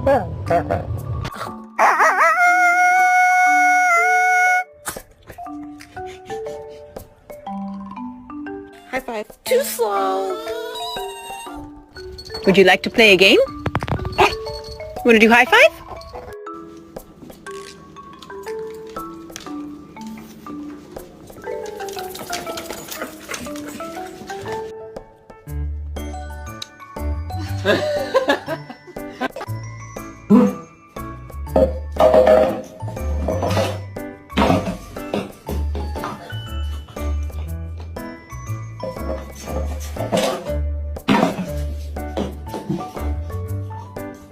High five. Too slow. Would you like to play a game? Want to do high five?